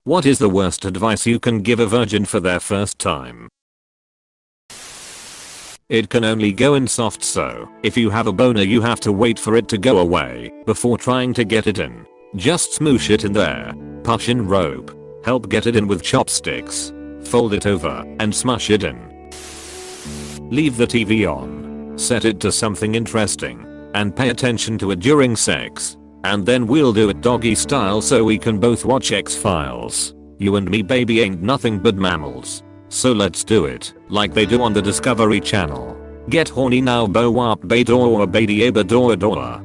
What is the worst advice you can give a virgin for their first time? It can only go in soft, so if you have a boner you have to wait for it to go away before trying to get it in. Just smoosh it in there. Push in rope. Help get it in with chopsticks. Fold it over and smush it in. Leave the TV on. Set it to something interesting and pay attention to it during sex. And then we'll do it doggy style so we can both watch X-Files. You and me baby ain't nothing but mammals. So let's do it like they do on the Discovery Channel. Get horny now bo wap bador bady abador.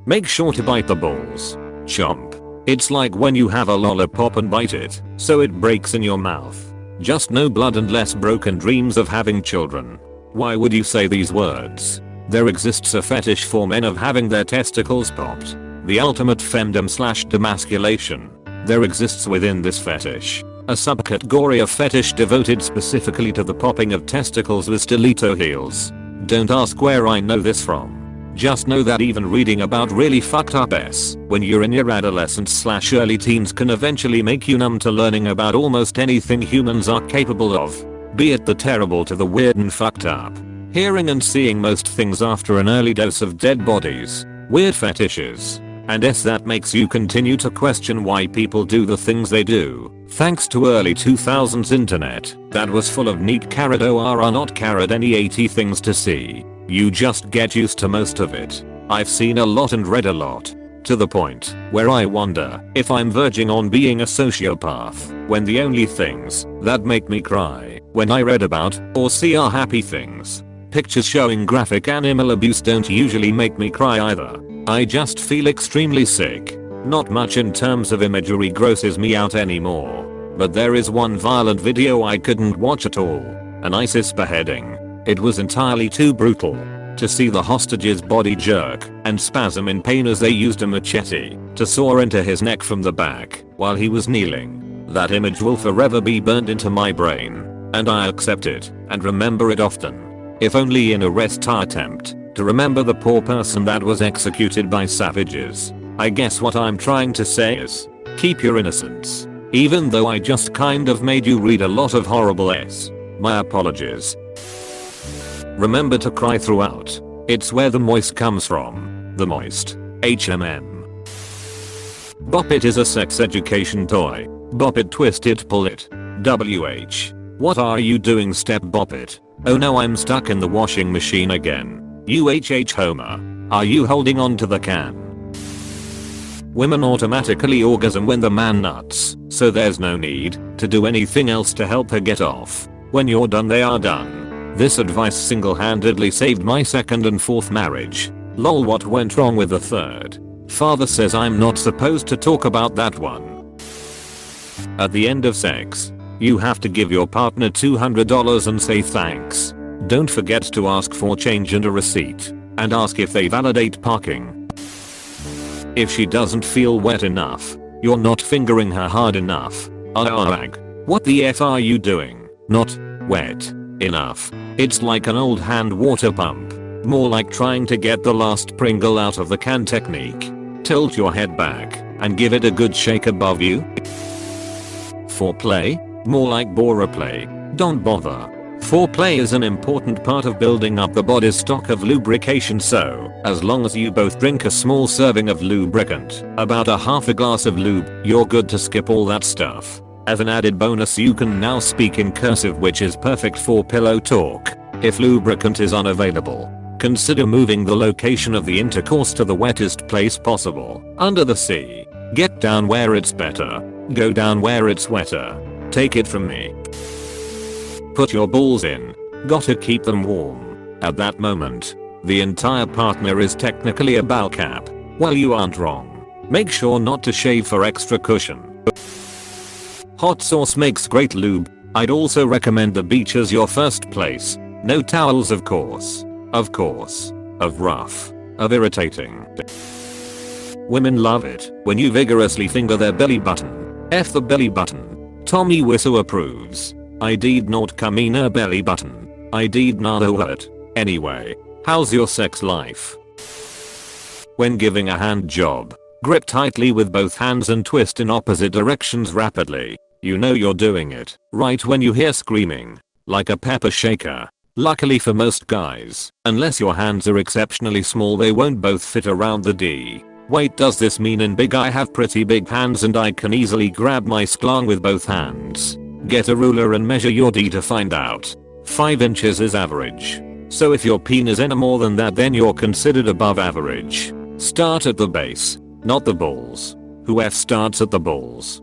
Make sure to bite the balls. Chomp. It's like when you have a lollipop and bite it, so it breaks in your mouth. Just no blood and less broken dreams of having children. Why would you say these words? There exists a fetish for men of having their testicles popped. The ultimate femdom/demasculation. There exists within this fetish a subcategory of fetish devoted specifically to the popping of testicles with stiletto heels. Don't ask where I know this from. Just know that even reading about really fucked up when you're in your adolescence/early teens can eventually make you numb to learning about almost anything humans are capable of. Be it the terrible to the weird and fucked up. Hearing and seeing most things after an early dose of dead bodies. Weird fetishes. And that makes you continue to question why people do the things they do. Thanks to early 2000s internet that was full of neat carrot or not carrot any 80 things to see. You just get used to most of it. I've seen a lot and read a lot. To the point where I wonder if I'm verging on being a sociopath when the only things that make me cry when I read about or see are happy things. Pictures showing graphic animal abuse don't usually make me cry either. I just feel extremely sick. Not much in terms of imagery grosses me out anymore. But there is one violent video I couldn't watch at all. An ISIS beheading. It was entirely too brutal. To see the hostage's body jerk and spasm in pain as they used a machete to saw into his neck from the back while he was kneeling. That image will forever be burned into my brain. And I accept it and remember it often. If only in a rest attempt to remember the poor person that was executed by savages. I guess what I'm trying to say is, keep your innocence. Even though I just kind of made you read a lot of horrible my apologies. Remember to cry throughout. It's where the moist comes from. The moist. HMM. Bop It is a sex education toy. Bop it, twist it, pull it. WH. What are you doing, step bop it? Oh no, I'm stuck in the washing machine again. UHH Homer. Are you holding on to the can? Women automatically orgasm when the man nuts, so there's no need to do anything else to help her get off. When you're done they are done. This advice single-handedly saved my second and fourth marriage. Lol, what went wrong with the third? Father says I'm not supposed to talk about that one. At the end of sex, you have to give your partner $200 and say thanks. Don't forget to ask for change and a receipt. And ask if they validate parking. If she doesn't feel wet enough, you're not fingering her hard enough. Ugh. What the F are you doing? Not wet enough. It's like an old hand water pump. More like trying to get the last Pringle out of the can technique. Tilt your head back and give it a good shake above you. Foreplay? More like boreplay. Don't bother. Foreplay is an important part of building up the body's stock of lubrication, so as long as you both drink a small serving of lubricant, about a half a glass of lube, you're good to skip all that stuff. As an added bonus, you can now speak in cursive, which is perfect for pillow talk. If lubricant is unavailable, consider moving the location of the intercourse to the wettest place possible. Under the sea. Get down where it's better. Go down where it's wetter. Take it from me. Put your balls in. Gotta keep them warm. At that moment, the entire partner is technically a bowel cap. Well, you aren't wrong. Make sure not to shave for extra cushion. Hot sauce makes great lube. I'd also recommend the beach as your first place. No towels, of course. Of course. Of rough. Of irritating. Women love it when you vigorously finger their belly button. F the belly button. Tommy Wiseau approves. I did not come in her belly button. I did not hurt. Anyway, how's your sex life? When giving a hand job, Grip tightly with both hands and twist in opposite directions rapidly. You know you're doing it right when you hear screaming. Like a pepper shaker. Luckily for most guys, unless your hands are exceptionally small, they won't both fit around the D. Wait, does this mean in big I have pretty big hands and I can easily grab my sklang with both hands? Get a ruler and measure your D to find out. 5 inches is average. So if your penis any more than that, then you're considered above average. Start at the base, not the balls. Who F starts at the balls?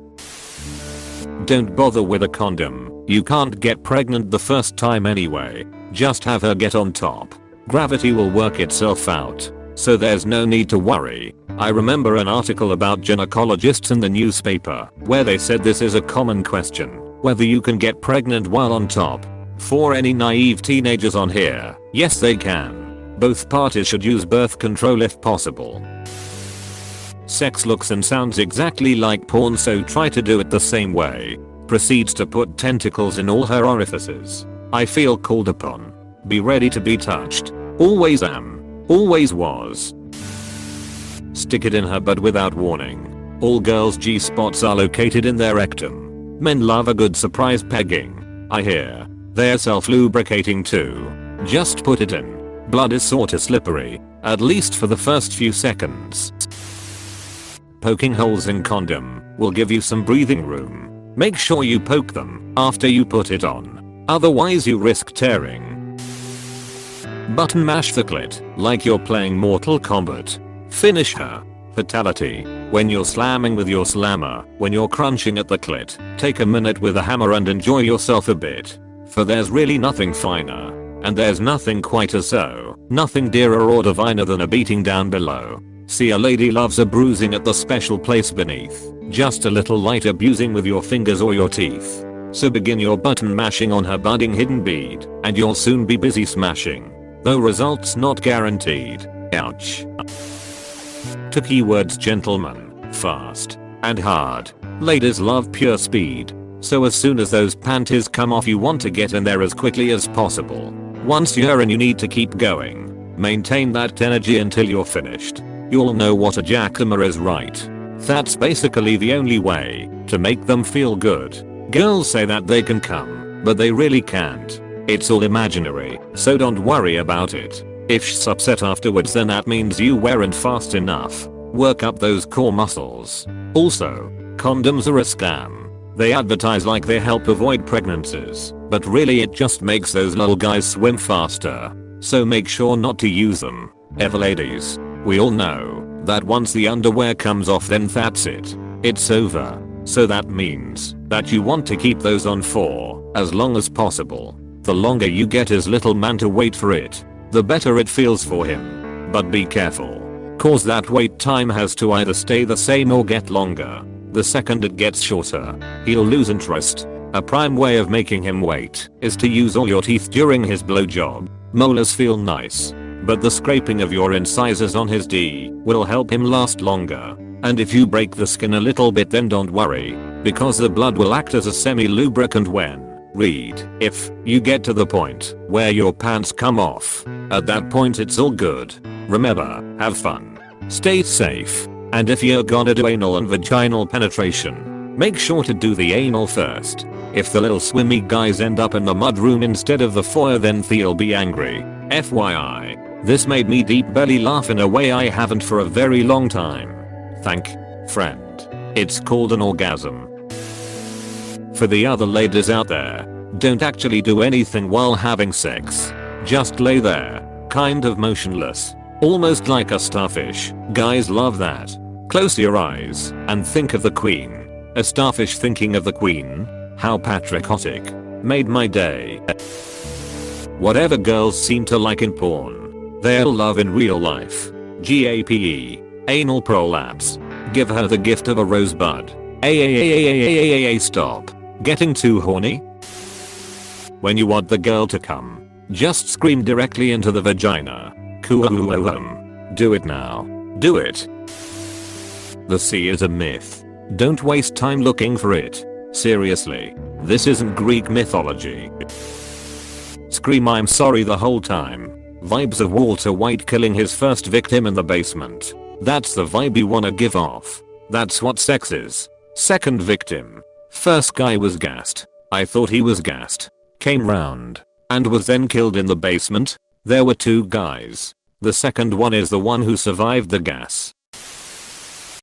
Don't bother with a condom. You can't get pregnant the first time anyway. Just have her get on top. Gravity will work itself out. So there's no need to worry. I remember an article about gynecologists in the newspaper where they said this is a common question, whether you can get pregnant while on top. For any naive teenagers on here, yes they can. Both parties should use birth control if possible. Sex looks and sounds exactly like porn, so try to do it the same way. Proceeds to put tentacles in all her orifices. I feel called upon. Be ready to be touched. Always am. Always was. Stick it in her butt without warning. All girls' G-spots are located in their rectum. Men love a good surprise pegging. I hear. They're self-lubricating too. Just put it in. Blood is sorta slippery, at least for the first few seconds. Poking holes in condom will give you some breathing room. Make sure you poke them after you put it on. Otherwise you risk tearing. Button mash the clit like you're playing Mortal Kombat. Finish her. Fatality. When you're slamming with your slammer, when you're crunching at the clit, take a minute with a hammer and enjoy yourself a bit. For there's really nothing finer. And there's nothing quite as so. Nothing dearer or diviner than a beating down below. See, a lady loves a bruising at the special place beneath. Just a little light abusing with your fingers or your teeth. So begin your button mashing on her budding hidden bead, and you'll soon be busy smashing. Though results not guaranteed. Ouch. To keywords: gentlemen, fast, and hard. Ladies love pure speed. So as soon as those panties come off, you want to get in there as quickly as possible. Once you're in, you need to keep going. Maintain that energy until you're finished. You'll know what a jackhammer is, right? That's basically the only way to make them feel good. Girls say that they can come, but they really can't. It's all imaginary, so don't worry about it. If she's upset afterwards, then that means you weren't fast enough. Work up those core muscles. Also, condoms are a scam. They advertise like they help avoid pregnancies, but really it just makes those little guys swim faster. So make sure not to use them. Ever ladies, we all know that once the underwear comes off, then that's it. It's over. So that means that you want to keep those on for as long as possible. The longer you get his little man to wait for it, the better it feels for him. But be careful, cause that wait time has to either stay the same or get longer. The second it gets shorter, he'll lose interest. A prime way of making him wait is to use all your teeth during his blowjob. Molars feel nice, but the scraping of your incisors on his D will help him last longer. And if you break the skin a little bit, then don't worry, because the blood will act as a semi-lubricant if you get to the point where your pants come off. At that point it's all good. Remember, have fun, stay safe, and if you're gonna do anal and vaginal penetration, make sure to do the anal first. If the little swimmy guys end up in the mudroom instead of the foyer, then they'll be angry. FYI, this made me deep belly laugh in a way I haven't for a very long time. Thank friend. It's called an orgasm. For the other ladies out there, don't actually do anything while having sex. Just lay there, kind of motionless, almost like a starfish. Guys love that. Close your eyes and think of the queen. A starfish thinking of the queen? How patriotic. Made my day. Whatever girls seem to like in porn, they'll love in real life. GAPE. Anal prolapse. Give her the gift of a rosebud. Stop getting too horny. When you want the girl to come, just scream directly into the vagina. Do it now. Do it. The C is a myth. Don't waste time looking for it. Seriously, this isn't Greek mythology. Scream "I'm sorry" the whole time. Vibes of Walter White killing his first victim in the basement. That's the vibe you wanna give off. That's what sex is. Second victim. First guy was gassed. I thought he was gassed. Came round. And was then killed in the basement. There were two guys. The second one is the one who survived the gas.